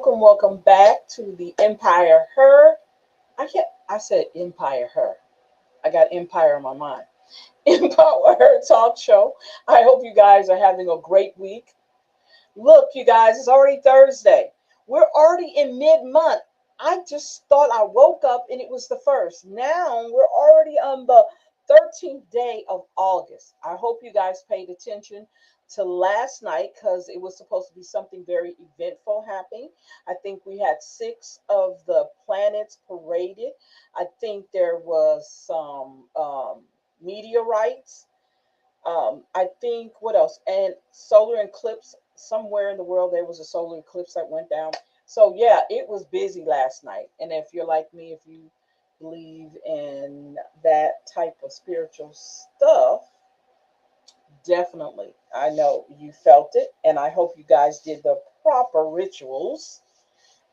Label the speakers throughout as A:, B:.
A: welcome back to the Empire Her. I said Empire Her. I got Empire in my mind. Empower Her talk show. I hope you guys are having a great week. Look, you guys, it's already Thursday. We're already in mid-month. I just thought I woke up and it was the first. Now we're already on the 13th day of August. I hope you guys paid attention to last night because it was supposed to be something very eventful happening. I think we had six of the planets paraded. I think there was some meteorites. I think what else? And solar eclipse somewhere in the world. There was a solar eclipse that went down. So yeah, it was busy last night. And if you're like me, if you believe in that type of spiritual stuff, definitely, I know you felt it, and I hope you guys did the proper rituals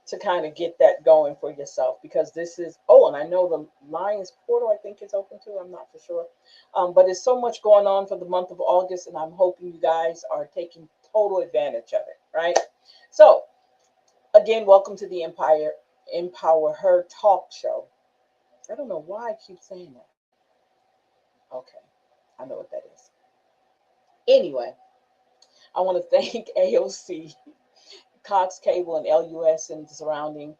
A: to kind of get that going for yourself because this is and I know the Lions portal I think is open too. I'm not for sure, but there's so much going on for the month of August, and I'm hoping you guys are taking total advantage of it. Right. So again, welcome to the Empower Her talk show. I don't know why I keep saying that. Okay, I know what that is. Anyway, I want to thank AOC, Cox Cable, and LUS and the surrounding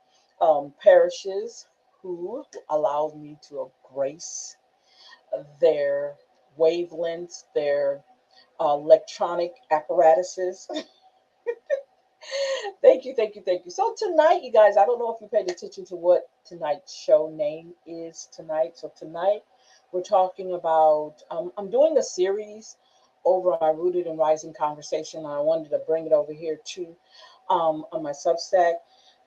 A: parishes who allowed me to grace their wavelengths, their electronic apparatuses. Thank you, thank you, thank you. So tonight, you guys, I don't know if you paid attention to what tonight's show name is tonight. So tonight, we're talking about, I'm doing a series over my Rooted and Rising conversation. And I wanted to bring it over here too on my Substack.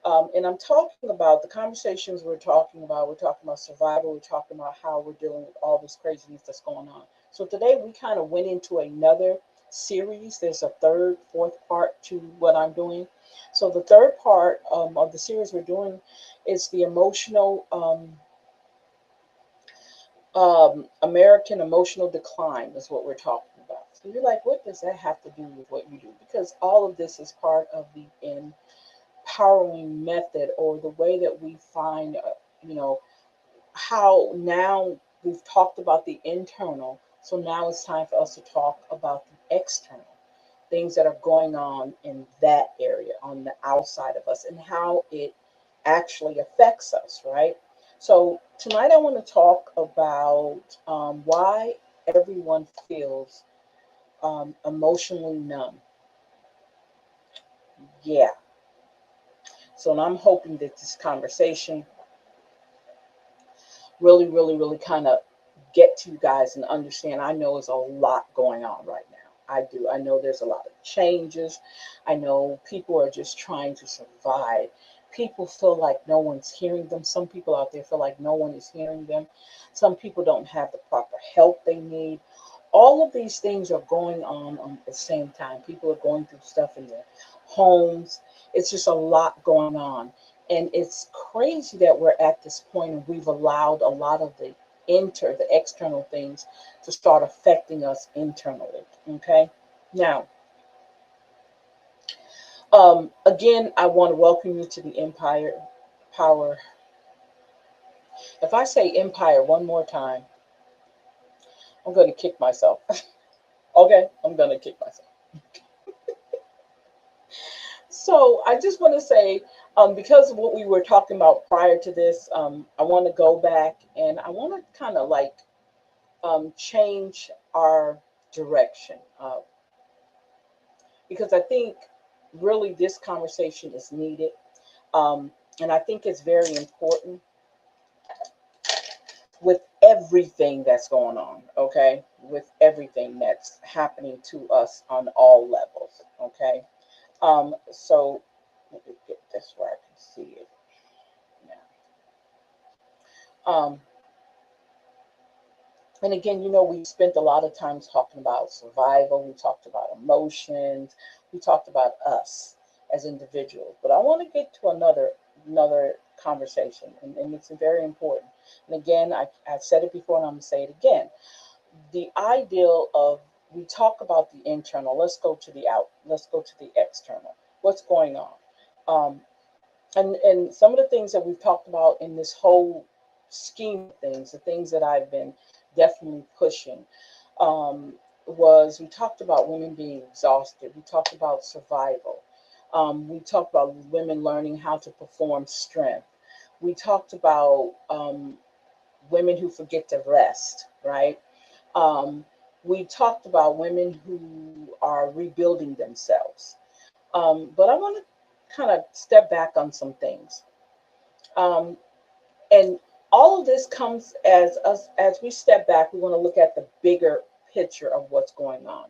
A: And I'm talking about the conversations we're talking about. We're talking about survival. We're talking about how we're dealing with all this craziness that's going on. So today we kind of went into another series. There's a third, fourth part to what I'm doing. So the third part of the series we're doing is the emotional American emotional decline is what we're talking about. So you're like, what does that have to do with what you do? Because all of this is part of the empowering method, or the way that we find, you know, how now we've talked about the internal. So now it's time for us to talk about the external things that are going on in that area on the outside of us and how it actually affects us, right? So tonight I want to talk about why everyone feels emotionally numb. Yeah. So and I'm hoping that this conversation really kind of get to you guys and understand. I know there's a lot going on right now. I do. I know there's a lot of changes. I know people are just trying to survive. People feel like no one's hearing them. Some people out there feel like no one is hearing them. Some people don't have the proper help they need. All of these things are going on at the same time. People are going through stuff in their homes. It's just a lot going on. And it's crazy that we're at this point and we've allowed a lot of the external things to start affecting us internally. Okay. Now, again, I want to welcome you to the Empire Power. If I say Empire one more time, I'm going to kick myself. Okay, I'm going to kick myself. So I just want to say, because of what we were talking about prior to this, I want to go back and I want to kind of like change our direction, because I think really this conversation is needed. And I think it's very important with everything that's going on, okay? With everything that's happening to us on all levels, okay? So let me get this where I can see it now. And again, we spent a lot of time talking about survival. We talked about emotions. We talked about us as individuals. But I want to get to another conversation, and it's very important. And again, I've said it before, and I'm going to say it again. The ideal of we talk about the internal. Let's go to the out. Let's go to the external. What's going on? And some of the things that we've talked about in this whole scheme of things, the things that I've been definitely pushing, um, was we talked about women being exhausted. We talked about survival. We talked about women learning how to perform strength. We talked about women who forget to rest, right? Um, we talked about women who are rebuilding themselves. But I want to kind of step back on some things. Um, and all of this comes as we step back, we want to look at the bigger picture of what's going on.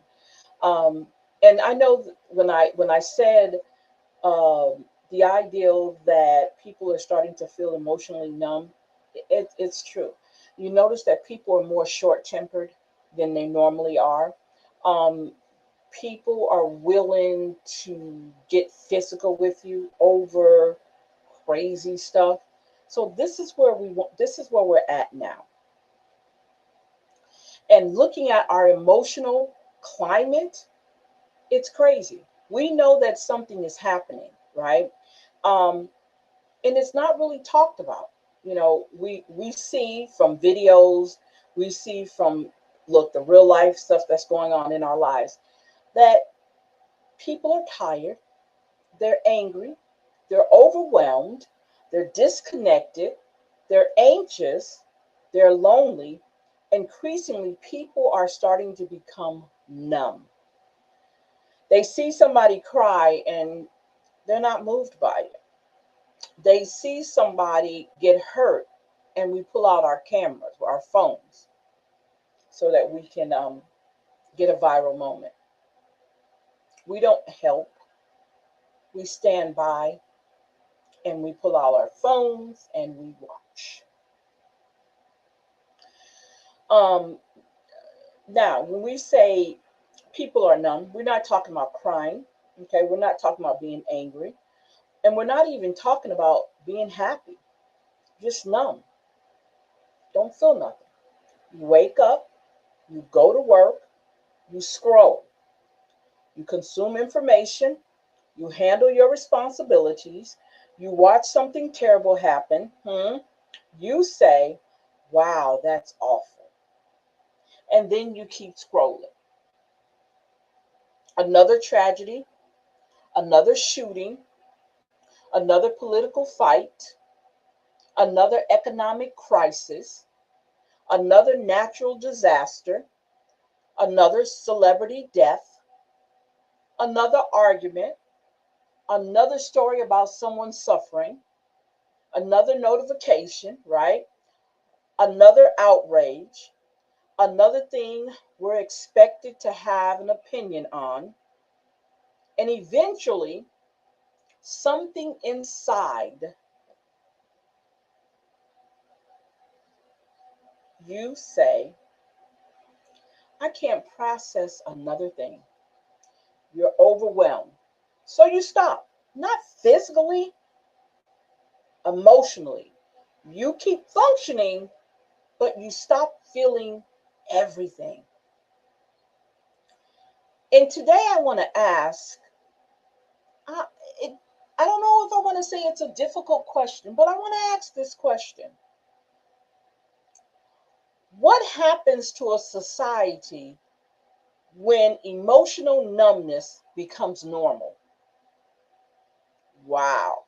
A: Um, and I know when I said the ideal that people are starting to feel emotionally numb, it's true. You notice that people are more short tempered than they normally are. Um, People are willing to get physical with you over crazy stuff. So this is where we're at now. And looking at our emotional climate, it's crazy. We know that something is happening, right? Um, and it's not really talked about. We see from videos, we see from look the real life stuff that's going on in our lives that people are tired, they're angry, they're overwhelmed, they're disconnected, they're anxious, they're lonely. Increasingly, people are starting to become numb. They see somebody cry and they're not moved by it. They see somebody get hurt and we pull out our cameras, our phones, so that we can get a viral moment. We don't help, we stand by and we pull out our phones and we watch. Um, Now, when we say people are numb, we're not talking about crying, okay? We're not talking about being angry, and we're not even talking about being happy. Just numb. Don't feel nothing. You wake up, you go to work, you scroll, you consume information, you handle your responsibilities, you watch something terrible happen, you say, wow, that's awful. And then you keep scrolling. Another tragedy, another shooting, another political fight, another economic crisis, another natural disaster, another celebrity death, another argument, another story about someone suffering, another notification, right? Another outrage, another thing we're expected to have an opinion on, and eventually something inside you say, I can't process another thing. You're overwhelmed. So you stop, not physically, emotionally. You keep functioning, but you stop feeling everything. And today I want to ask, I, it, I don't know if I want to say it's a difficult question, but I want to ask this question. What happens to a society when emotional numbness becomes normal? Wow.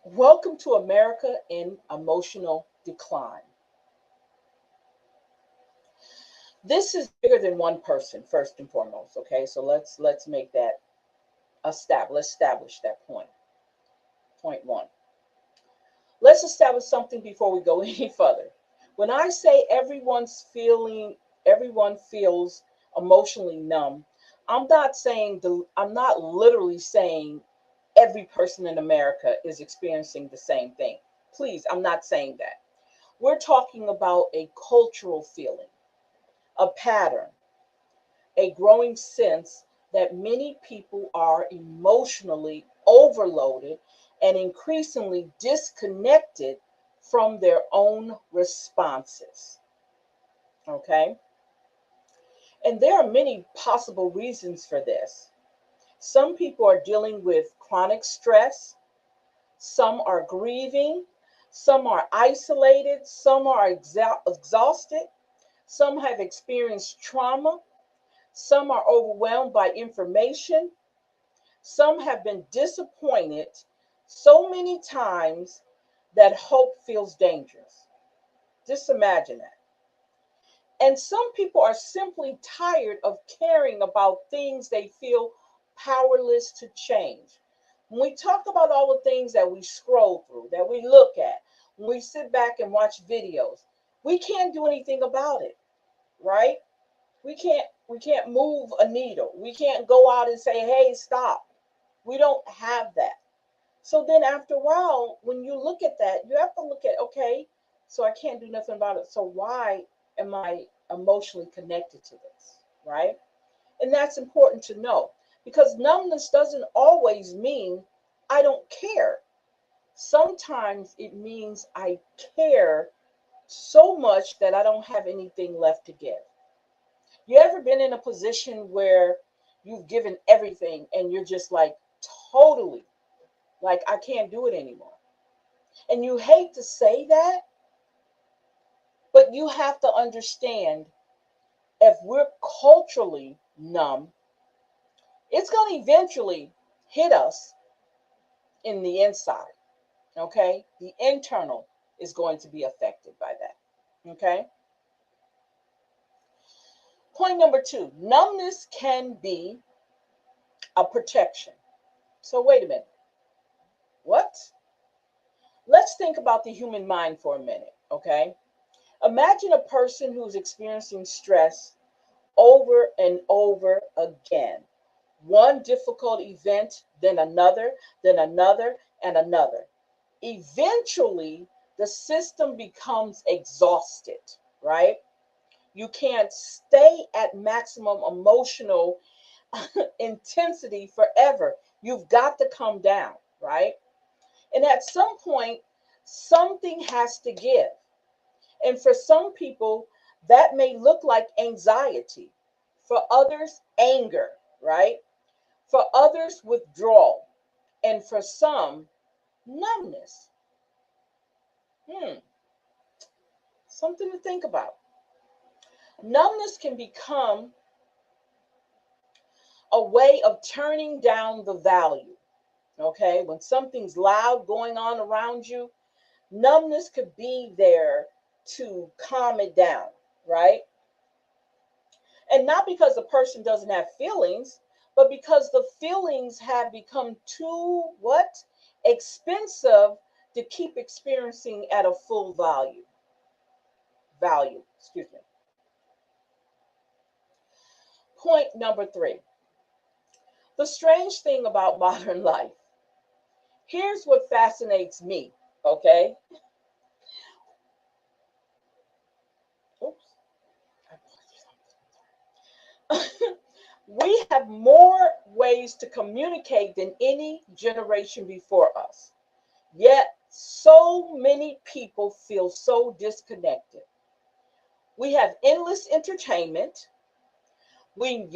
A: Welcome to America in Emotional Decline. This is bigger than one person, first and foremost. Okay, so let's make that establish that point. Point one. Let's establish something before we go any further. When I say everyone feels emotionally numb, I'm not literally saying every person in America is experiencing the same thing. Please, I'm not saying that. We're talking about a cultural feeling, a pattern, a growing sense that many people are emotionally overloaded and increasingly disconnected from their own responses. Okay? And there are many possible reasons for this. Some people are dealing with chronic stress, some are grieving, some are isolated, some are exhausted, some have experienced trauma, some are overwhelmed by information, some have been disappointed so many times that hope feels dangerous. Just imagine that. And some people are simply tired of caring about things they feel powerless to change. When we talk about all the things that we scroll through, that we look at, when we sit back and watch videos, we can't do anything about it, right? We can't move a needle. We can't go out and say, "Hey, stop." We don't have that. So then after a while, when you look at that, you have to look at, okay, so I can't do nothing about it. So why am I emotionally connected to this? Right? And that's important to know because numbness doesn't always mean I don't care. Sometimes it means I care so much that I don't have anything left to give. You ever been in a position where you've given everything and you're just like totally like I can't do it anymore? And you hate to say that, but you have to understand if we're culturally numb, it's going to eventually hit us in the inside. Okay? The internal is going to be affected by that. Okay? Point number two, numbness can be a protection. So, wait a minute. What? Let's think about the human mind for a minute. Okay? Imagine a person who's experiencing stress over and over again. One difficult event, then another, and another. Eventually, the system becomes exhausted, right? You can't stay at maximum emotional intensity forever. You've got to come down, right? And at some point, something has to give. And for some people, that may look like anxiety. For others, anger, right? For others, withdrawal. And for some, numbness. Hmm, something to think about. Numbness can become a way of turning down the value. Okay, when something's loud going on around you, numbness could be there to calm it down, right? And not because the person doesn't have feelings, but because the feelings have become too what? Expensive to keep experiencing at a full value, excuse me. Point number three. The strange thing about modern life. Here's what fascinates me, okay? Oops. We have more ways to communicate than any generation before us. Yet, so many people feel so disconnected. We have endless entertainment. We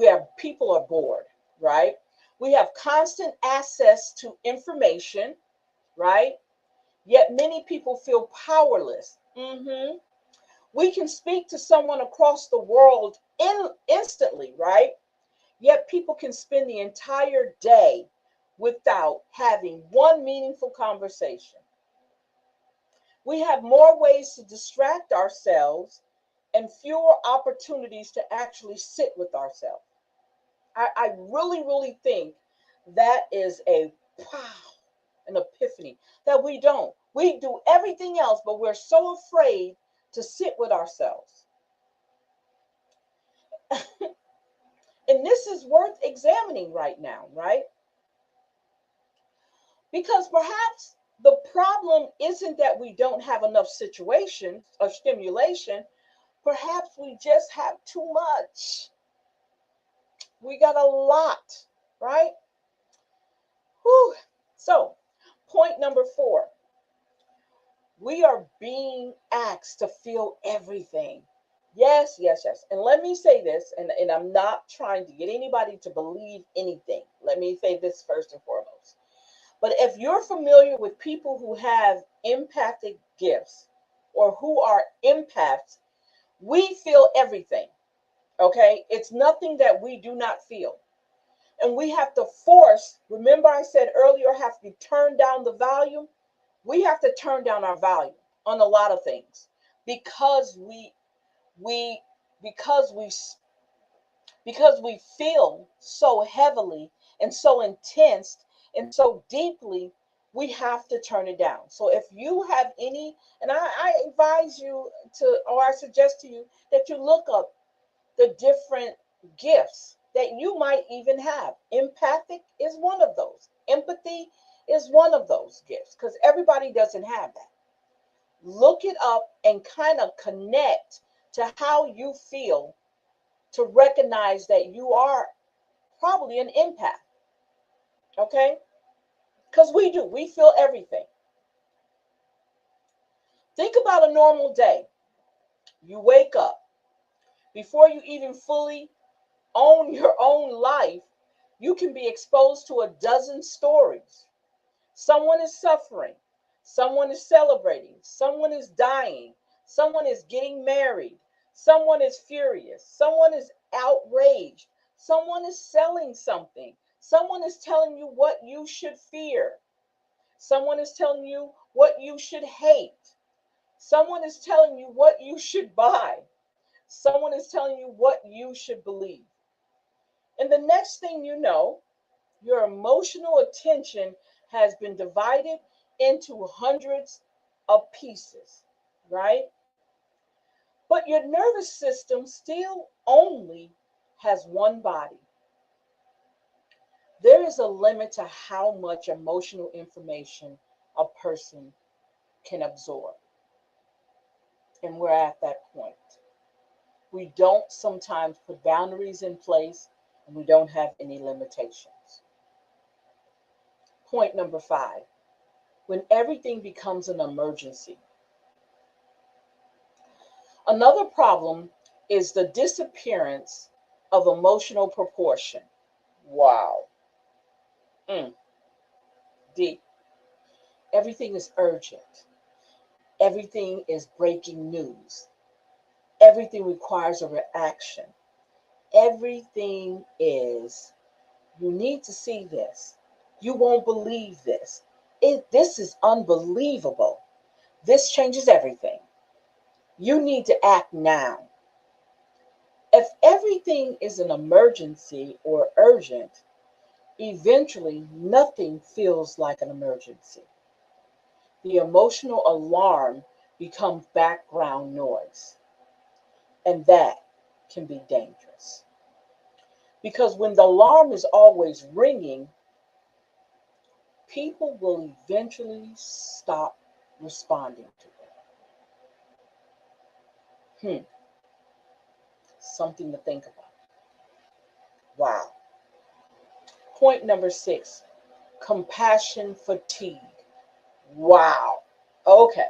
A: have people are bored, right? We have constant access to information, right? Yet many people feel powerless. We can speak to someone across the world instantly, right? Yet people can spend the entire day without having one meaningful conversation. We have more ways to distract ourselves and fewer opportunities to actually sit with ourselves. I really, really think that is a wow, an epiphany that we don't. We do everything else, but we're so afraid to sit with ourselves. And this is worth examining right now, right? Because perhaps the problem isn't that we don't have enough situations or stimulation. Perhaps we just have too much. We got a lot, right? Whew. So, point number four, we are being asked to feel everything. Yes, yes, yes. And let me say this, and I'm not trying to get anybody to believe anything. Let me say this first and foremost. But if you're familiar with people who have empathic gifts or who are empaths, we feel everything. Okay? It's nothing that we do not feel. And we have to force, remember I said earlier, have to turn down the volume. We have to turn down our volume on a lot of things because we because we because we feel so heavily and so intense and so deeply, we have to turn it down. So if you have any, and I advise you to, or I suggest to you that you look up the different gifts that you might even have. Empathic is one of those. Empathy is one of those gifts because everybody doesn't have that. Look it up and kind of connect to how you feel to recognize that you are probably an empath, okay? Because we do, we feel everything. Think about a normal day. You wake up, before you even fully own your own life, you can be exposed to a dozen stories. Someone is suffering, someone is celebrating, someone is dying, someone is getting married, someone is furious, someone is outraged, someone is selling something, someone is telling you what you should fear, someone is telling you what you should hate, someone is telling you what you should buy, someone is telling you what you should believe. And the next thing you know, your emotional attention has been divided into hundreds of pieces, right? But your nervous system still only has one body. There is a limit to how much emotional information a person can absorb. And we're at that point. We don't sometimes put boundaries in place and we don't have any limitations. Point number 5, when everything becomes an emergency. Another problem is the disappearance of emotional proportion. Wow. Mm, deep. Everything is urgent. Everything is breaking news. Everything requires a reaction. Everything is, you need to see this. You won't believe this. This is unbelievable. This changes everything. You need to act now. If everything is an emergency or urgent, eventually nothing feels like an emergency. The emotional alarm becomes background noise, and that can be dangerous. Because when the alarm is always ringing, people will eventually stop responding to it. Something to think about. Wow. Point number 6, compassion fatigue. Wow. Okay.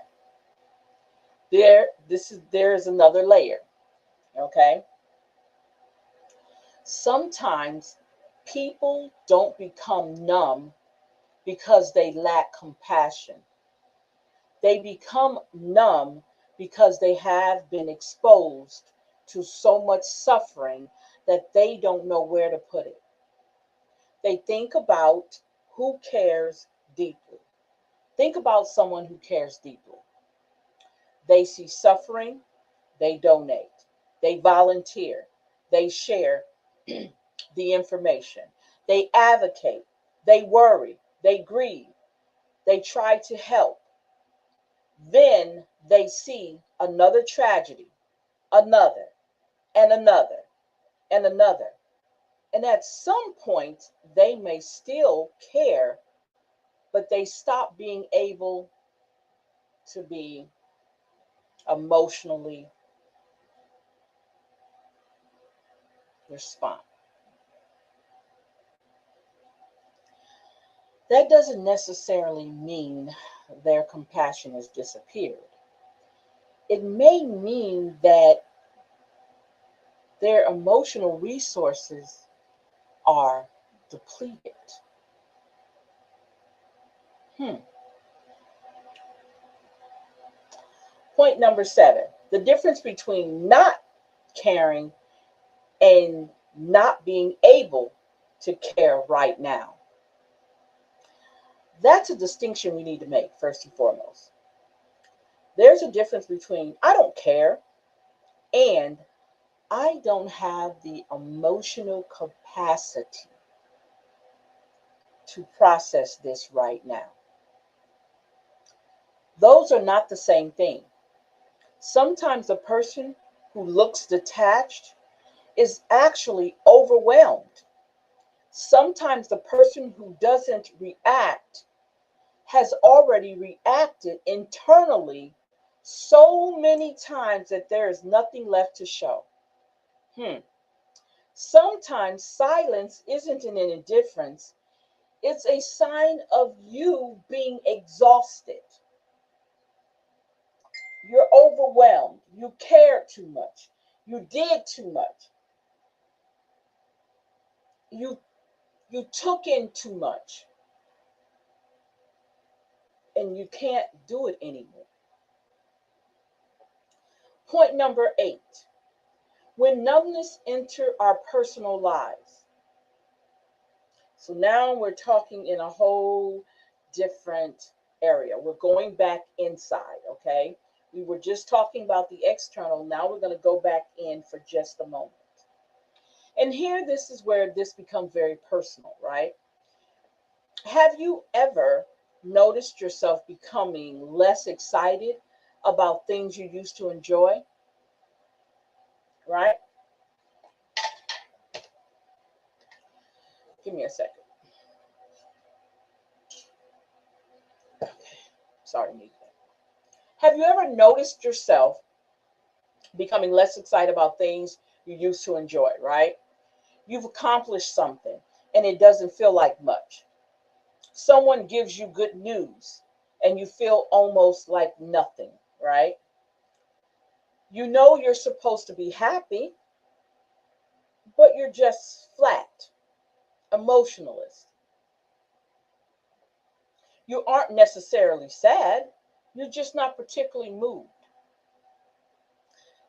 A: There is another layer. Okay. Sometimes people don't become numb because they lack compassion. They become numb because they have been exposed to so much suffering that they don't know where to put it. They think about who cares deeply. Think about someone who cares deeply. They see suffering, they donate, they volunteer, they share the information, they advocate, they worry, they grieve, they try to help. Then they see another tragedy, another, and another, and another. And at some point, they may still care, but they stop being able to be emotionally respond. That doesn't necessarily mean their compassion has disappeared. It may mean that their emotional resources are depleted. Hmm. Point number 7, the difference between not caring and not being able to care right now. That's a distinction we need to make first and foremost. There's a difference between I don't care and I don't have the emotional capacity to process this right now. Those are not the same thing. Sometimes a person who looks detached is actually overwhelmed. Sometimes the person who doesn't react has already reacted internally so many times that there is nothing left to show. Hmm. Sometimes silence isn't an indifference, it's a sign of you being exhausted. You're overwhelmed. You cared too much. You did too much. You you took in too much and you can't do it anymore. Point number 8. When numbness enter our personal lives. So now we're talking in a whole different area. We're going back inside, okay? We were just talking about the external. Now we're going to go back in for just a moment. And here, this is where this becomes very personal, right? Have you ever noticed yourself becoming less excited about things you used to enjoy, right? Give me a second. Okay. Sorry, Nita. Have you ever noticed yourself becoming less excited about things you used to enjoy, right? You've accomplished something and it doesn't feel like much. Someone gives you good news and you feel almost like nothing, right? You know you're supposed to be happy, but you're just flat, emotionalist. You aren't necessarily sad, you're just not particularly moved.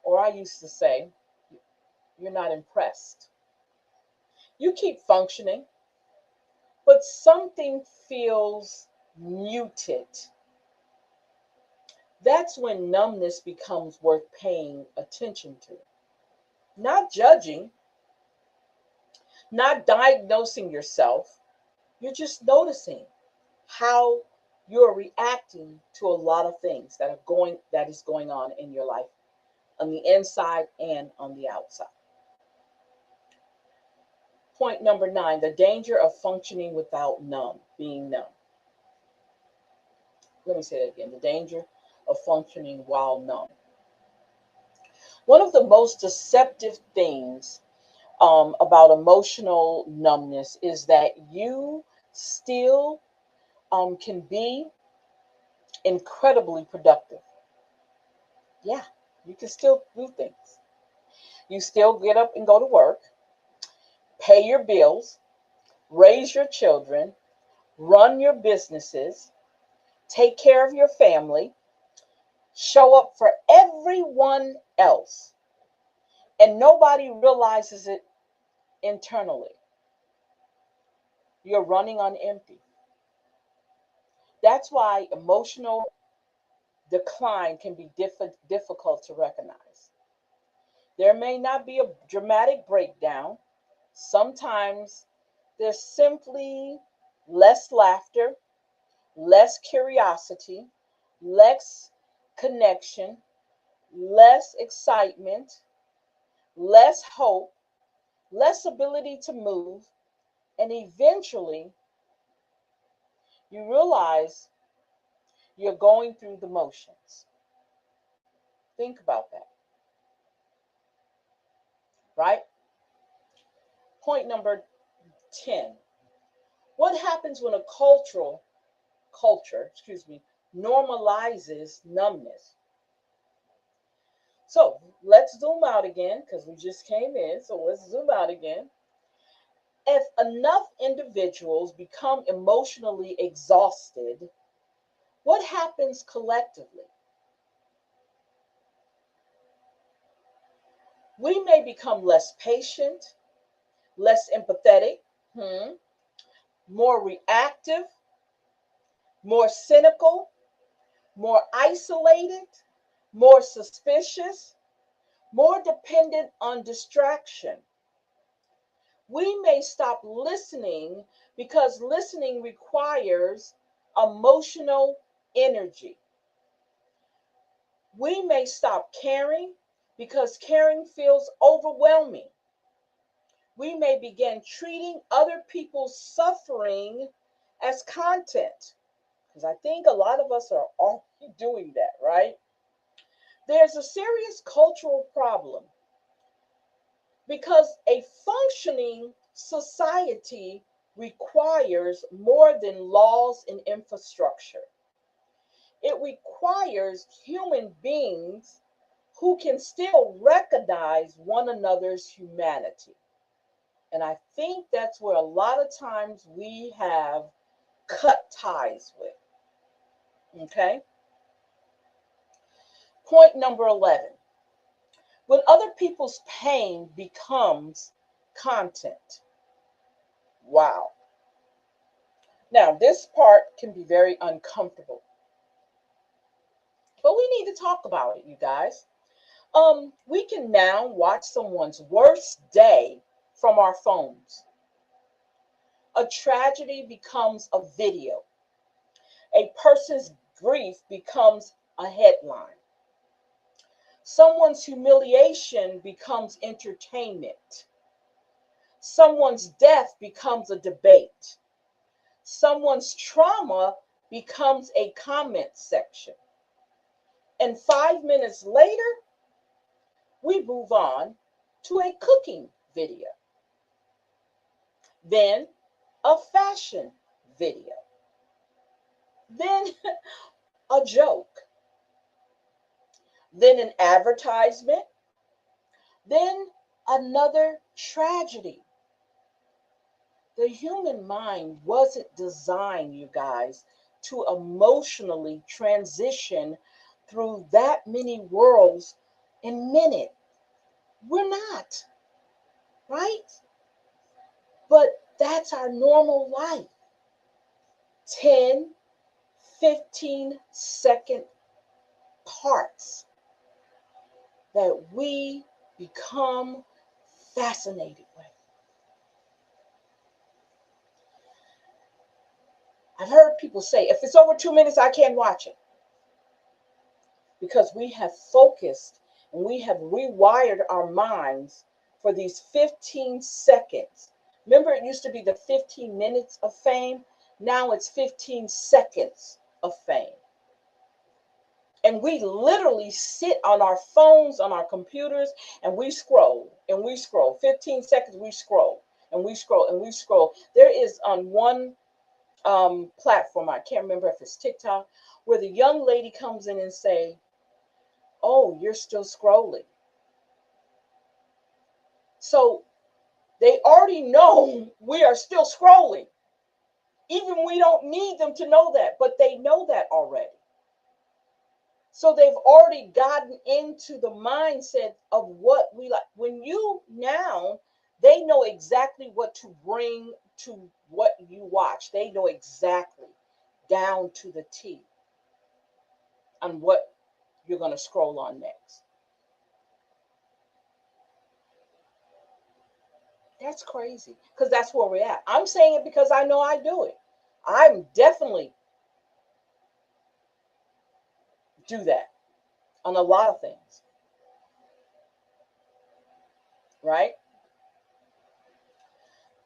A: Or I used to say, you're not impressed. You keep functioning, but something feels muted. That's when numbness becomes worth paying attention to. Not judging, not diagnosing yourself. You're just noticing how you're reacting to a lot of things that is going on in your life on the inside and on the outside. Point number 9, the danger of functioning without being numb. Let me say that again, the danger of functioning while numb. One of the most deceptive things about emotional numbness is that you still can be incredibly productive. Yeah, you can still do things. You still get up and go to work, pay your bills, raise your children, run your businesses, take care of your family, show up for everyone else, and nobody realizes it internally. You're running on empty. That's why emotional decline can be difficult to recognize. There may not be a dramatic breakdown. Sometimes there's simply less laughter, less curiosity, less connection, less excitement, less hope, less ability to move, and eventually you realize you're going through the motions. Think about that, right? Point number 10. What happens when a culture, normalizes numbness? So let's zoom out again because we just came in. So let's zoom out again. If enough individuals become emotionally exhausted, what happens collectively? We may become less patient, less empathetic, more reactive, more cynical, more isolated, more suspicious, more dependent on distraction. We may stop listening because listening requires emotional energy. We may stop caring because caring feels overwhelming. We may begin treating other people's suffering as content, because I think a lot of us are already doing that, right? There's a serious cultural problem because a functioning society requires more than laws and infrastructure. It requires human beings who can still recognize one another's humanity. And I think that's where a lot of times we have cut ties with. Okay? Point number 11. When other people's pain becomes content. Wow. Now, this part can be very uncomfortable, but we need to talk about it, you guys. We can now watch someone's worst day from our phones. A tragedy becomes a video. A person's grief becomes a headline. Someone's humiliation becomes entertainment. Someone's death becomes a debate. Someone's trauma becomes a comment section. And 5 minutes later, we move on to a cooking video, then a fashion video, then a joke, then an advertisement, then another tragedy. The human mind wasn't designed, you guys, to emotionally transition through that many worlds in minute. We're not, right? But that's our normal life. 10, 15-second parts that we become fascinated with. I've heard people say, if it's over 2 minutes, I can't watch it. Because we have focused and we have rewired our minds for these 15 seconds. Remember, it used to be the 15 minutes of fame. Now it's 15 seconds of fame. And we literally sit on our phones, on our computers, and we scroll and we scroll. 15 seconds, we scroll and we scroll and we scroll. There is on one platform, I can't remember if it's TikTok, where the young lady comes in and say, "Oh, you're still scrolling." So they already know we are still scrolling. Even we don't need them to know that, but they know that already. So they've already gotten into the mindset of what we like. When you now, they know exactly what to bring to what you watch. They know exactly down to the T on what you're going to scroll on next. That's crazy because that's where we're at. I'm saying it because I know I do it. I'm definitely do that on a lot of things, right?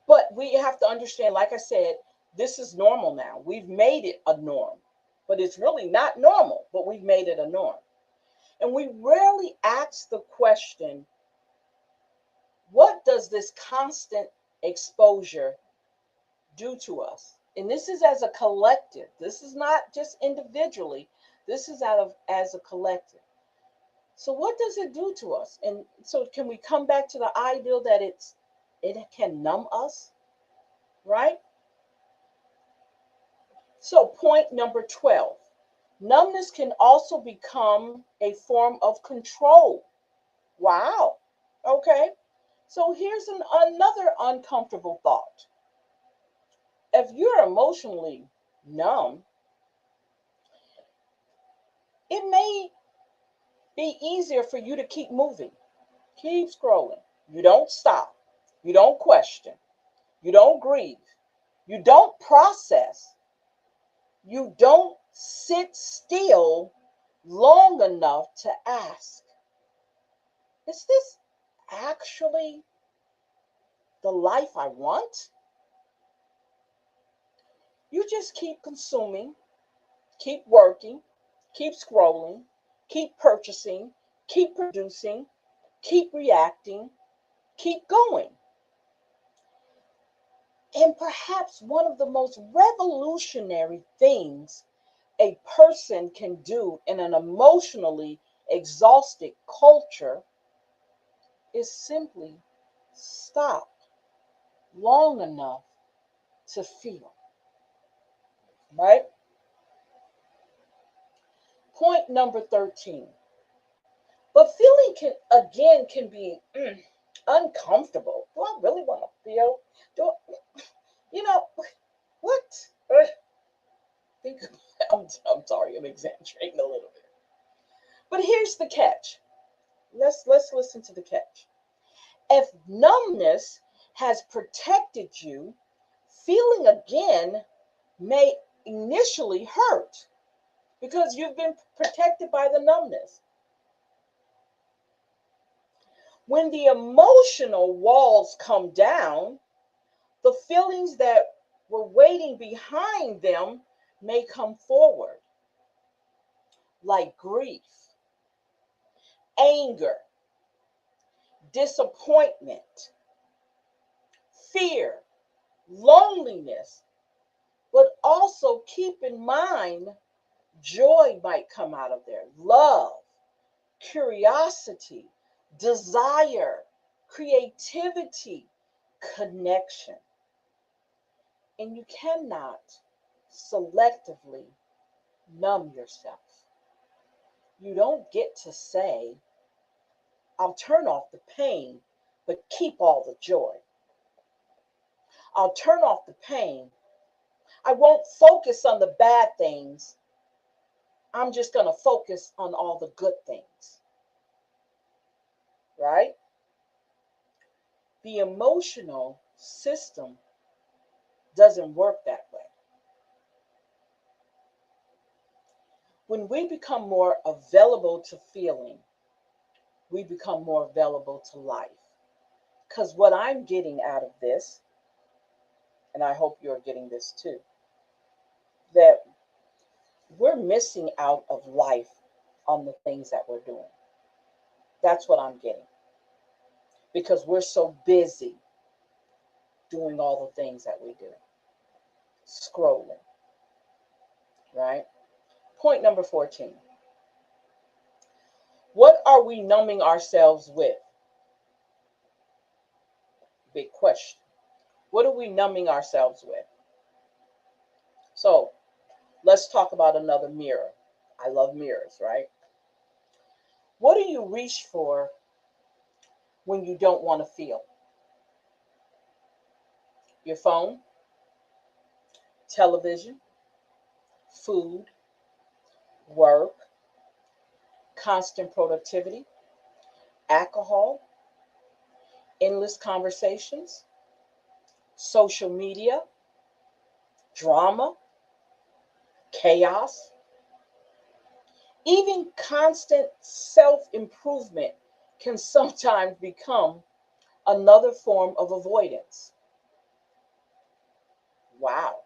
A: But we have to understand, like I said, this is normal now. We've made it a norm, but it's really not normal, but we've made it a norm. And we rarely ask the question, what does this constant exposure do to us? And this is as a collective. This is not just individually. This is out of as a collective. So what does it do to us? And so can we come back to the ideal that it can numb us, right? So point number 12. Numbness can also become a form of control. Wow. Okay. So here's another uncomfortable thought. If you're emotionally numb, it may be easier for you to keep moving, keep scrolling. You don't stop. You don't question. You don't grieve. You don't process. You don't sit still long enough to ask, is this actually the life I want? You just keep consuming, keep working, keep scrolling, keep purchasing, keep producing, keep reacting, keep going. And perhaps one of the most revolutionary things a person can do in an emotionally exhausted culture is simply stop long enough to feel, right? Point number 13. But feeling can be uncomfortable. Do I really want to feel? Do you know what? Think I'm sorry, I'm exaggerating a little bit. But here's the catch. Let's listen to the catch. If numbness has protected you, feeling again may initially hurt because you've been protected by the numbness. When the emotional walls come down, the feelings that were waiting behind them may come forward, like grief, anger, disappointment, fear, loneliness. But also keep in mind, joy might come out of there, love, curiosity, desire, creativity, connection. And you cannot selectively numb yourself. You don't get to say, I'll turn off the pain, but keep all the joy. I'll turn off the pain. I won't focus on the bad things. I'm just going to focus on all the good things, right? The emotional system doesn't work that way. When we become more available to feeling, we become more available to life. Because what I'm getting out of this, and I hope you're getting this too, that we're missing out of life on the things that we're doing. That's what I'm getting. Because we're so busy doing all the things that we do, scrolling, right? Point number 14. What are we numbing ourselves with? Big question. What are we numbing ourselves with? So let's talk about another mirror. I love mirrors, right? What do you reach for when you don't want to feel? Your phone, television, food, work, constant productivity, alcohol, endless conversations, social media, drama, chaos, even constant self improvement can sometimes become another form of avoidance. Wow.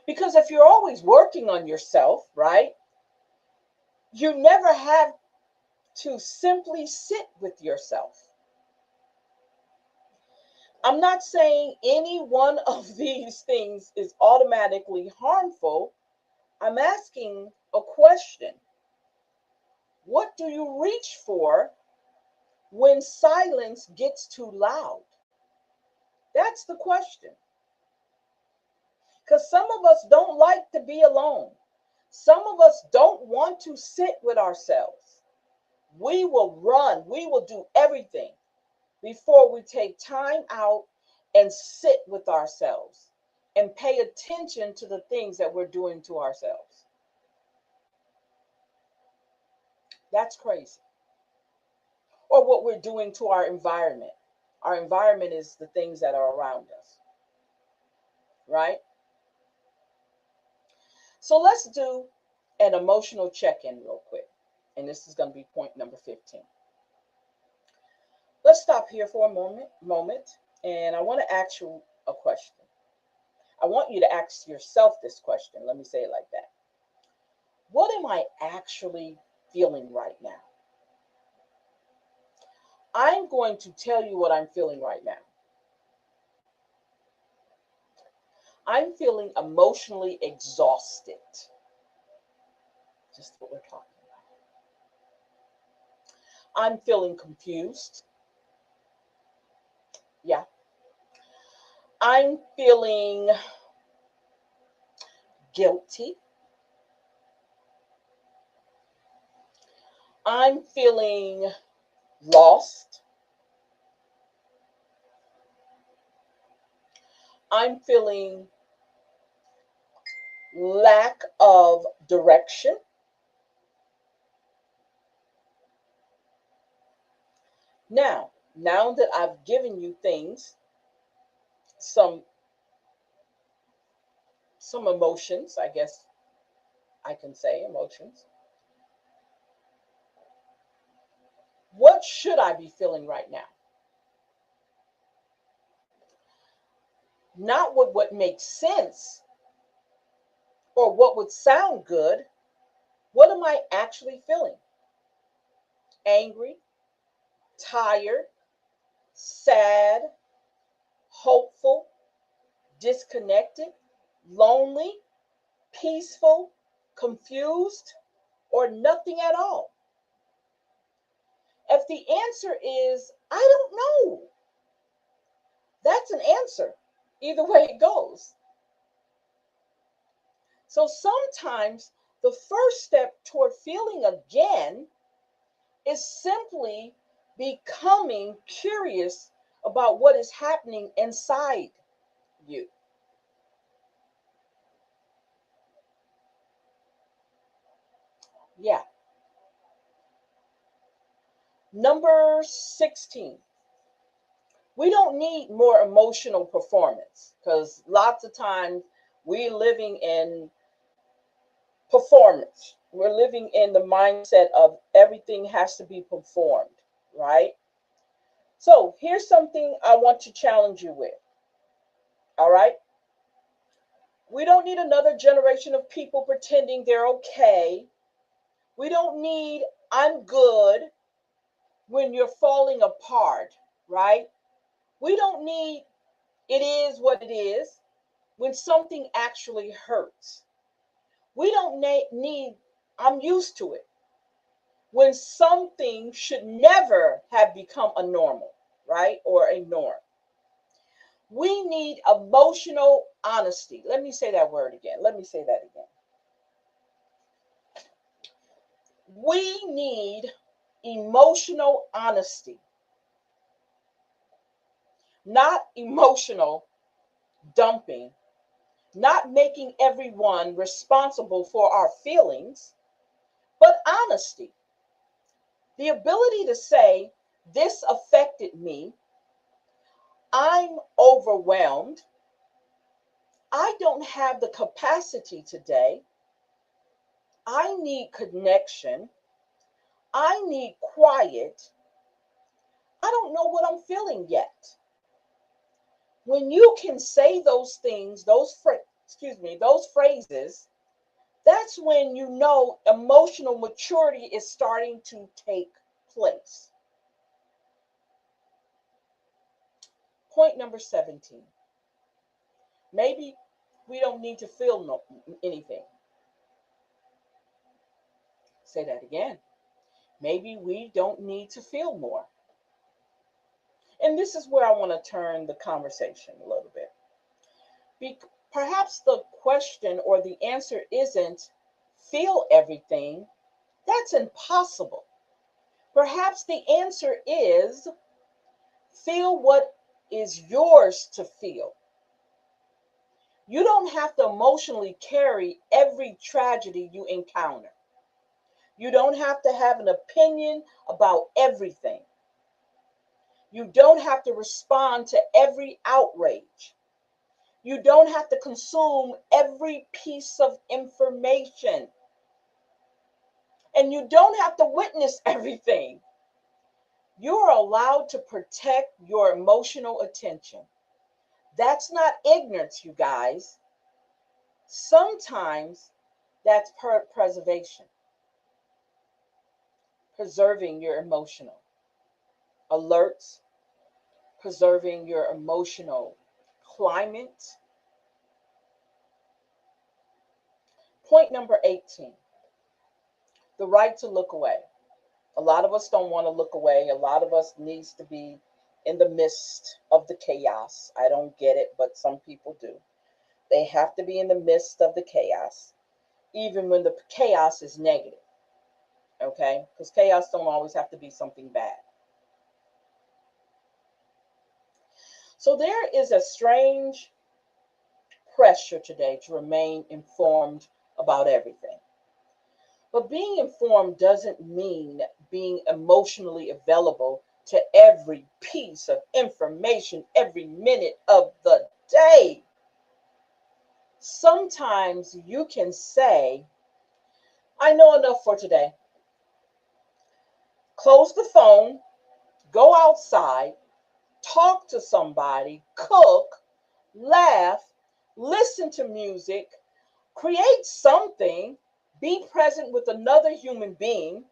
A: Because if you're always working on yourself, right, you never have to simply sit with yourself. I'm not saying any one of these things is automatically harmful, I'm asking a question. What do you reach for when silence gets too loud? That's the question. Because some of us don't like to be alone. Some of us don't want to sit with ourselves. We will run, we will do everything before we take time out and sit with ourselves and pay attention to the things that we're doing to ourselves. That's crazy. Or what we're doing to our environment. Our environment is the things that are around us, right? So let's do an emotional check in real quick. And this is going to be point number 15. Let's stop here for a moment, and I want to ask you a question. I want you to ask yourself this question. Let me say it like that. What am I actually feeling right now? I'm going to tell you what I'm feeling right now. I'm feeling emotionally exhausted. Just what we're talking about. I'm feeling confused. Yeah. I'm feeling guilty. I'm feeling lost. I'm feeling lack of direction. Now that I've given you things, some emotions, I guess I can say emotions. What should I be feeling right now? Not what makes sense or what would sound good. What am I actually feeling? Angry, tired, sad, hopeful, disconnected, lonely, peaceful, confused, or nothing at all? If the answer is, I don't know, that's an answer, either way it goes. So sometimes the first step toward feeling again is simply becoming curious about what is happening inside you. Yeah. Number 16. We don't need more emotional performance because lots of times we're living in performance. We're living in the mindset of everything has to be performed, right? So here's something I want to challenge you with. All right. We don't need another generation of people pretending they're okay. We don't need I'm good when you're falling apart, right? We don't need it is what it is when something actually hurts. We don't need I'm used to it when something should never have become a normal, right? Or a norm. We need emotional honesty. Let me say that word again. Let me say that again. We need emotional honesty, not emotional dumping, not making everyone responsible for our feelings, but honesty. The ability to say, this affected me, I'm overwhelmed, I don't have the capacity today, I need connection, I need quiet, I don't know what I'm feeling yet. When you can say those things, those phrases, that's when you know emotional maturity is starting to take place. Point number 17. Maybe we don't need to feel anything. say that again. Maybe we don't need to feel more. And this is where I want to turn the conversation a little bit. Be- Perhaps the question or the answer isn't feel everything. That's impossible. Perhaps the answer is feel what is yours to feel. You don't have to emotionally carry every tragedy you encounter. You don't have to have an opinion about everything. You don't have to respond to every outrage. You don't have to consume every piece of information. And you don't have to witness everything. You are allowed to protect your emotional attention. That's not ignorance, you guys. Sometimes that's preservation, preserving your emotional alerts, preserving your emotional climate. Point number 18, the right to look away. A lot of us don't want to look away. A lot of us needs to be in the midst of the chaos. I don't get it, but some people do. They have to be in the midst of the chaos, even when the chaos is negative. Okay? Because chaos don't always have to be something bad. So there is a strange pressure today to remain informed about everything. But being informed doesn't mean being emotionally available to every piece of information every minute of the day. Sometimes you can say, I know enough for today. Close the phone, go outside, talk to somebody, cook, laugh, listen to music, create something, be present with another human being.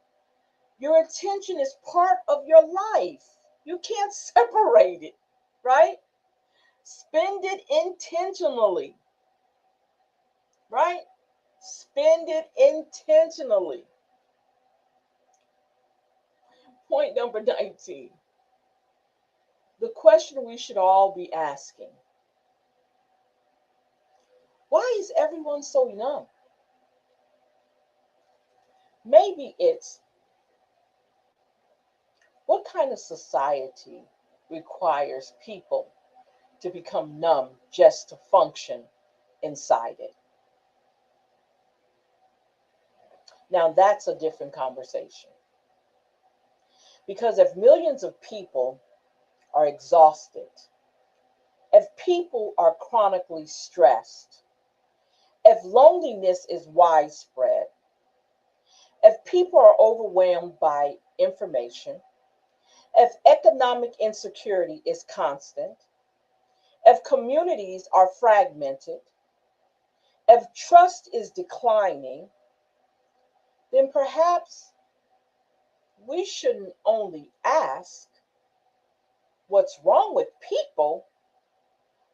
A: Your attention is part of your life. You can't separate it, right? Spend it intentionally, right? Spend it intentionally. Point number 19. The question we should all be asking: why is everyone so numb? Maybe it's what kind of society requires people to become numb just to function inside it? Now, that's a different conversation. Because if millions of people are exhausted, if people are chronically stressed, if loneliness is widespread, if people are overwhelmed by information, if economic insecurity is constant, if communities are fragmented, if trust is declining, then perhaps we shouldn't only ask what's wrong with people.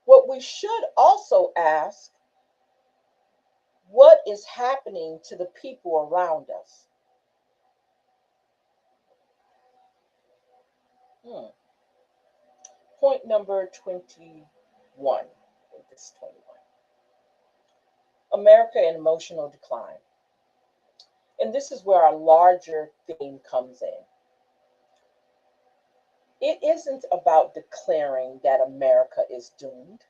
A: What we should also ask, what is happening to the people around us? Hmm. Point number 21. I think this is 21. America and emotional decline. And this is where our larger theme comes in. It isn't about declaring that America is doomed.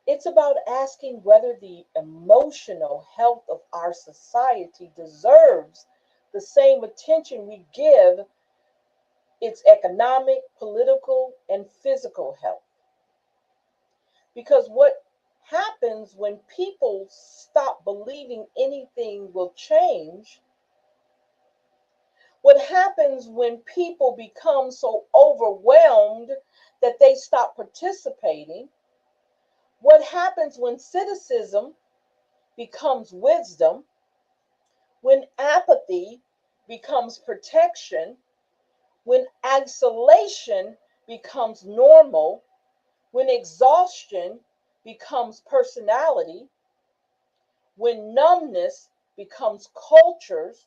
A: It's about asking whether the emotional health of our society deserves the same attention we give its economic, political, and physical health. Because what happens when people stop believing anything will change, what happens when people become so overwhelmed that they stop participating, what happens when cynicism becomes wisdom, when apathy becomes protection, when isolation becomes normal, when exhaustion becomes personality, when numbness becomes cultures,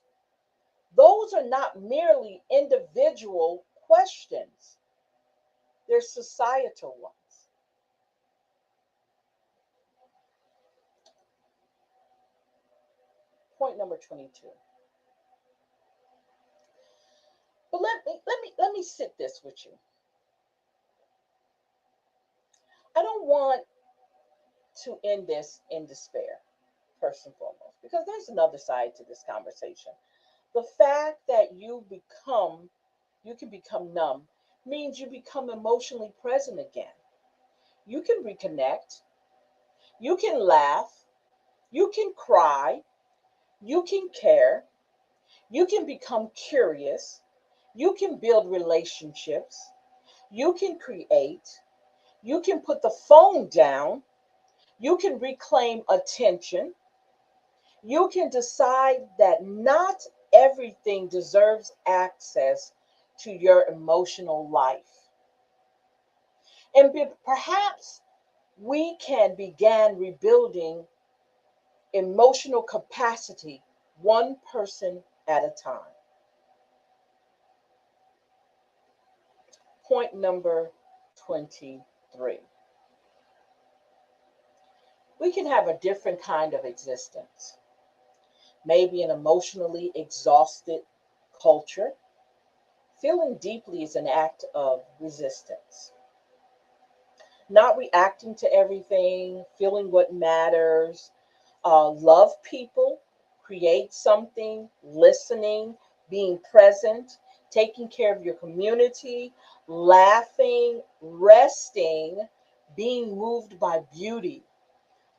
A: Those are not merely individual questions, they're societal ones. Point number 22. But let me sit this with you. I don't want to end this in despair, first and foremost, because there's another side to this conversation. The fact that you can become numb means you become emotionally present again. You can reconnect, you can laugh, you can cry, you can care, you can become curious, you can build relationships, you can create, you can put the phone down, you can reclaim attention, you can decide that not everything deserves access to your emotional life. And perhaps we can begin rebuilding emotional capacity one person at a time. Point number 23. We can have a different kind of existence, maybe an emotionally exhausted culture. Feeling deeply is an act of resistance. Not reacting to everything, feeling what matters, love people, create something, listening, being present, taking care of your community, laughing, resting, being moved by beauty,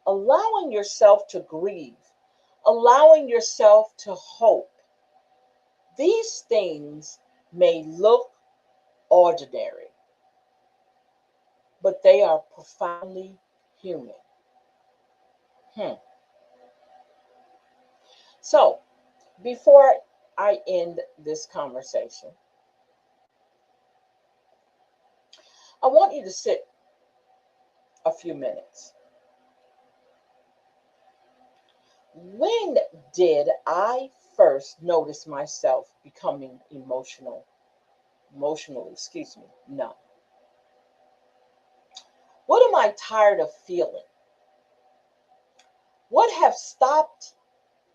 A: allowing yourself to grieve, allowing yourself to hope. These things may look ordinary, but they are profoundly human. Hmm. So, before I end this conversation, I want you to sit a few minutes. When did I first notice myself becoming emotionally, numb? What am I tired of feeling? What have stopped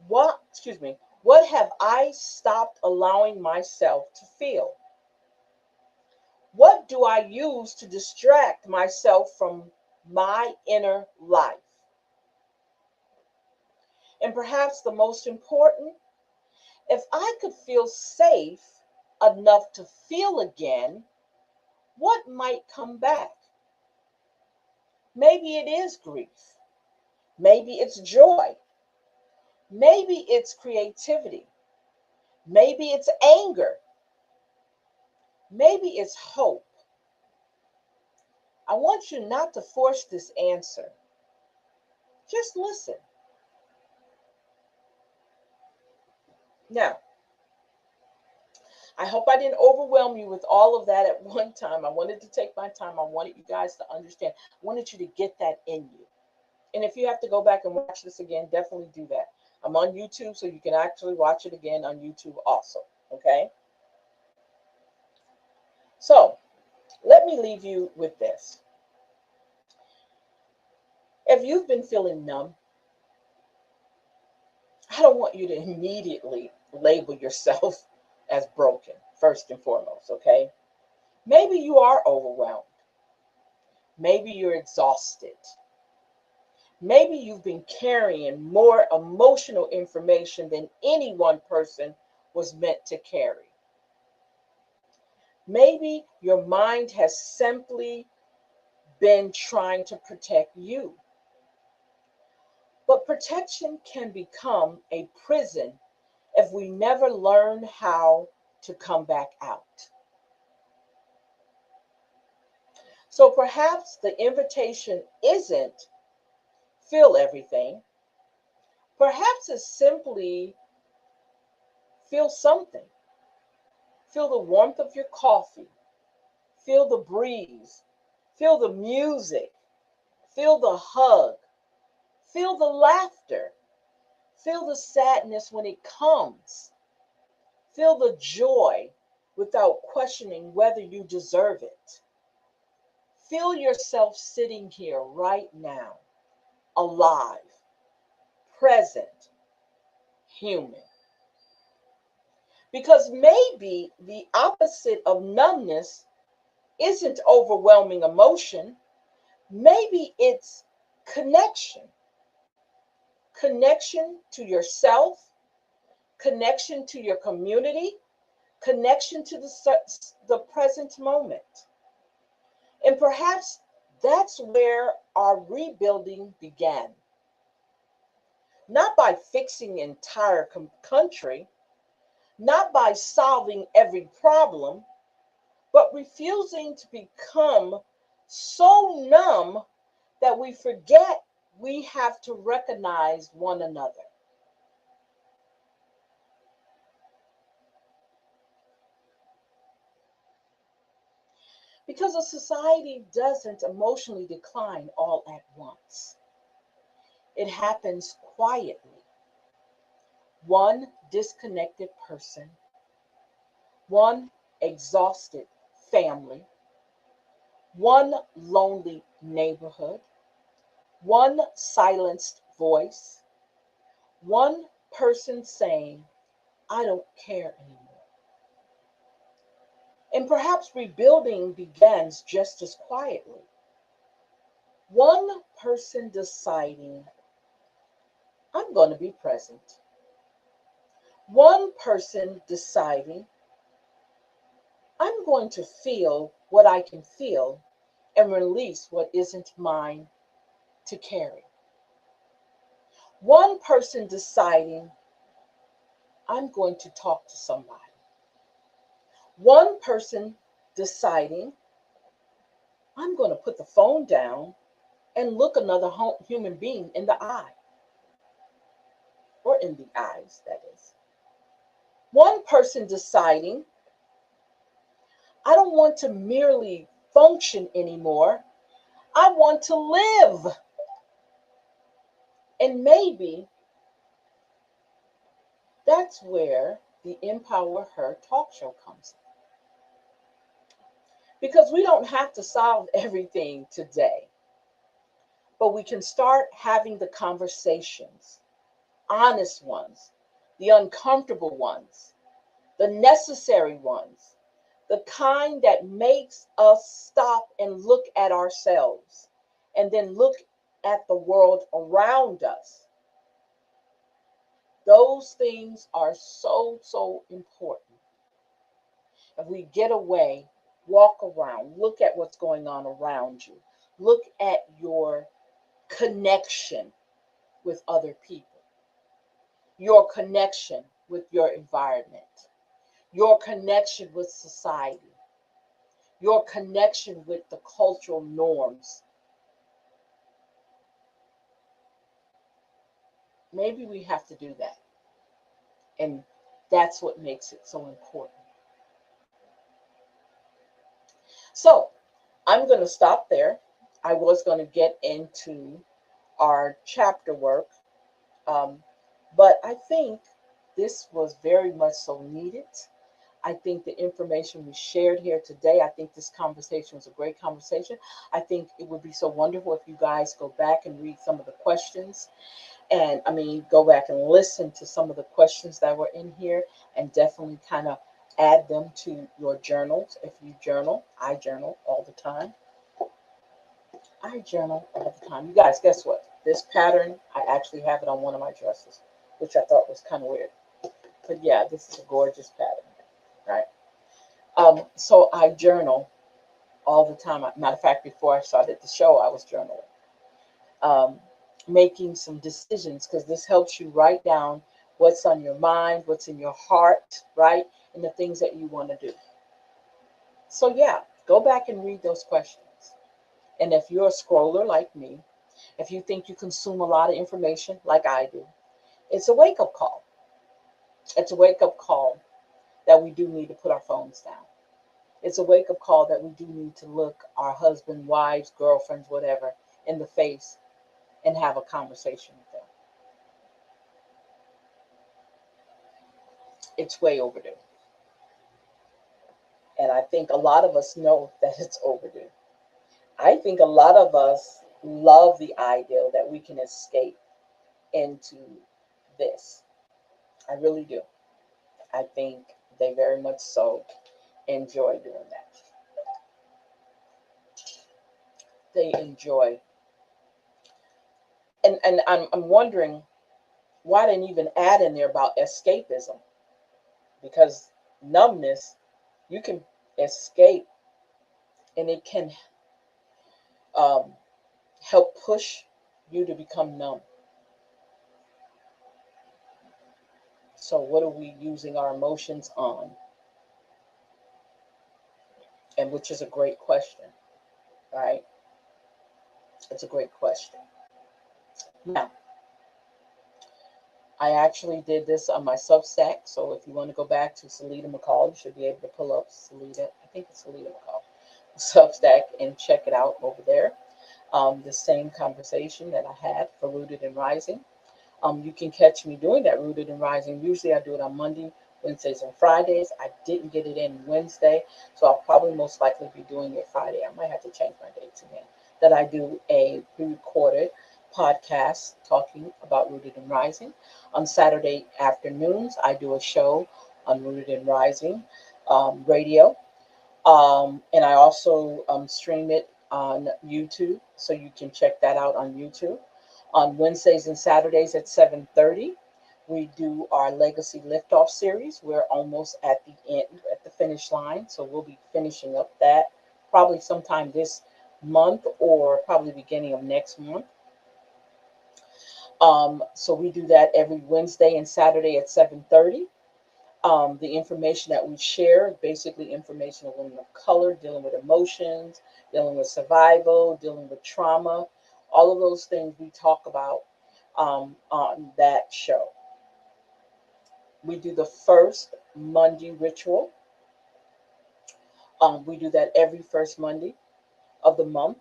A: what have I stopped allowing myself to feel? What do I use to distract myself from my inner life? And perhaps the most important, if I could feel safe enough to feel again, what might come back? Maybe it is grief. Maybe it's joy. Maybe it's creativity. Maybe it's anger. Maybe it's hope. I want you not to force this answer. Just listen. Now, I hope I didn't overwhelm you with all of that at one time. I wanted to take my time. I wanted you guys to understand. I wanted you to get that in you. And if you have to go back and watch this again, definitely do that. I'm on YouTube, so you can actually watch it again on YouTube also. Okay? So, let me leave you with this. If you've been feeling numb, I don't want you to immediately label yourself as broken, first and foremost, okay? Maybe you are overwhelmed. Maybe you're exhausted. Maybe you've been carrying more emotional information than any one person was meant to carry. Maybe your mind has simply been trying to protect you. But protection can become a prison if we never learn how to come back out. So perhaps the invitation isn't feel everything. Perhaps it's simply feel something. Feel the warmth of your coffee. Feel the breeze. Feel the music. Feel the hug. Feel the laughter. Feel the sadness when it comes. Feel the joy without questioning whether you deserve it. Feel yourself sitting here right now, alive, present, human. Because maybe the opposite of numbness isn't overwhelming emotion. Maybe it's connection. Connection to yourself, connection to your community, connection to the present moment. And perhaps that's where our rebuilding began. Not by fixing an entire country, not by solving every problem, but refusing to become so numb that we forget we have to recognize one another. Because a society doesn't emotionally decline all at once, it happens quietly. One disconnected person, one exhausted family, one lonely neighborhood, one silenced voice, one person saying, I don't care anymore. And perhaps rebuilding begins just as quietly. One person deciding, I'm going to be present. One person deciding, I'm going to feel what I can feel and release what isn't mine to carry. One person deciding, I'm going to talk to somebody. One person deciding, I'm going to put the phone down and look another human being in the eye, or in the eyes, that is. One person deciding, I don't want to merely function anymore, I want to live. And maybe that's where the Empower Her talk show comes in. Because we don't have to solve everything today, but we can start having the conversations, honest ones, the uncomfortable ones, the necessary ones, the kind that makes us stop and look at ourselves and then look at the world around us. Those things are so, so important. If we get away, walk around, look at what's going on around you, look at your connection with other people, your connection with your environment, your connection with society, your connection with the cultural norms. Maybe we have to do that. And that's what makes it so important. So I'm going to stop there. I was going to get into our chapter work, um, but I think this was very much so needed. I think the information we shared here today, I think this conversation was a great conversation. I think it would be so wonderful if you guys go back and read some of the questions. And I mean, go back and listen to some of the questions that were in here and definitely kind of add them to your journals. If you journal, I journal all the time. I journal all the time. You guys, guess what? This pattern, I actually have it on one of my dresses, which I thought was kind of weird. But yeah, this is a gorgeous pattern, right? So I journal all the time. Matter of fact, before I started the show, I was journaling, um, making some decisions because this helps you write down what's on your mind, what's in your heart, right? And the things that you want to do. So yeah, go back and read those questions. And if you're a scroller like me, if you think you consume a lot of information like I do, it's a wake up call. It's a wake up call that we do need to put our phones down. It's a wake up call that we do need to look our husband, wives, girlfriends, whatever, in the face and have a conversation with them. It's way overdue. And I think a lot of us know that it's overdue. I think a lot of us love the ideal that we can escape into this. I really do. I think they very much so enjoy doing that. They enjoy. And I'm wondering why they didn't even add in there about escapism. Because numbness, you can escape and it can um, help push you to become numb. So, what are we using our emotions on? And which is a great question, right? It's a great question. Now, I actually did this on my Substack. So, if you want to go back to Salida McCall, you should be able to pull up Salida, I think it's Salida McCall, Substack, and check it out over there. The same conversation that I had for Rooted and Rising. You can catch me doing that Rooted and Rising. Usually I do it on Monday, Wednesdays, and Fridays. I didn't get it in Wednesday, so I'll probably most likely be doing it Friday. I might have to change my dates again. That I do a pre-recorded podcast talking about Rooted and Rising. On Saturday afternoons, I do a show on Rooted and Rising radio. And I also stream it on YouTube, so you can check that out on YouTube. On Wednesdays and Saturdays at 7:30, we do our Legacy Liftoff series. We're almost at the end, at the finish line, so we'll be finishing up that probably sometime this month or probably beginning of next month. So we do that every Wednesday and Saturday at 7:30. The information that we share is basically information of women of color, dealing with emotions, dealing with survival, dealing with trauma, all of those things we talk about on that show. We do the first Monday ritual. We do that every first Monday of the month.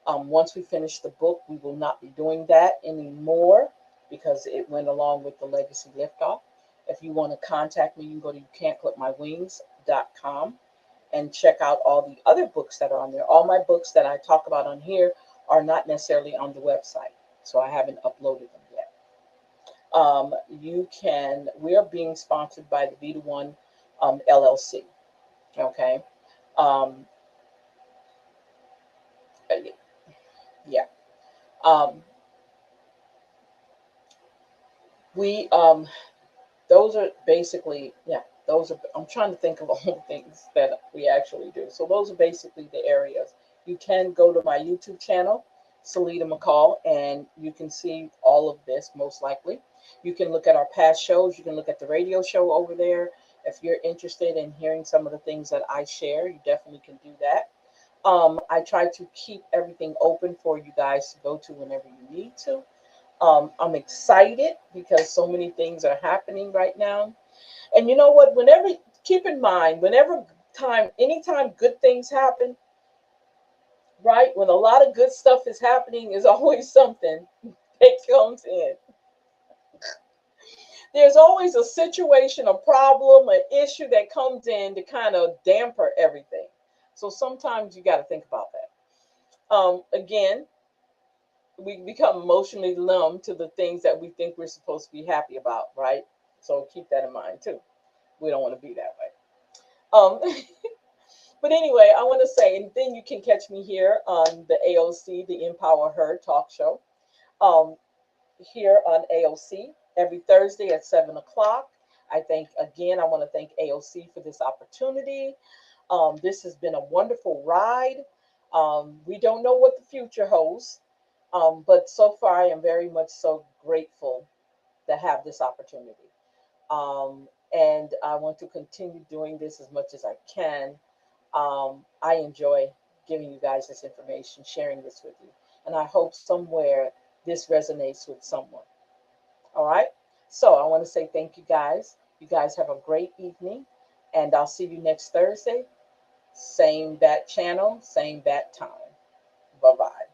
A: Once we finish the book, we will not be doing that anymore because it went along with the Legacy Liftoff. If you want to contact me, you can go to youcan'tclipmywings.com and check out all the other books that are on there. All my books that I talk about on here are not necessarily on the website, so I haven't uploaded them yet. We are being sponsored by the Vita One LLC. Okay. Um, yeah. Um, we those are basically, yeah, those are, I'm trying to think of all the things that we actually do. So those are basically the areas. You can go to my YouTube channel, Salida McCall, and you can see all of this most likely. You can look at our past shows. You can look at the radio show over there. If you're interested in hearing some of the things that I share, you definitely can do that. I try to keep everything open for you guys to go to whenever you need to. I'm excited because so many things are happening right now. And you know what? Keep in mind, anytime good things happen, right? When a lot of good stuff is happening, is always something that comes in. There's always a situation, a problem, an issue that comes in to kind of damper everything. So sometimes you got to think about that. Again, we become emotionally numb to the things that we think we're supposed to be happy about, right? So keep that in mind too. We don't want to be that way. Um, but anyway, I want to say, and then you can catch me here on the AOC, the Empower Her talk show, um, here on AOC every Thursday at 7 o'clock. I want to thank AOC for this opportunity. This has been a wonderful ride. We don't know what the future holds, but so far I am very much so grateful to have this opportunity. And I want to continue doing this as much as I can. I enjoy giving you guys this information, sharing this with you. And I hope somewhere this resonates with someone. All right. So I want to say thank you guys. You guys have a great evening. And I'll see you next Thursday. Same bat channel, same bat time. Bye bye.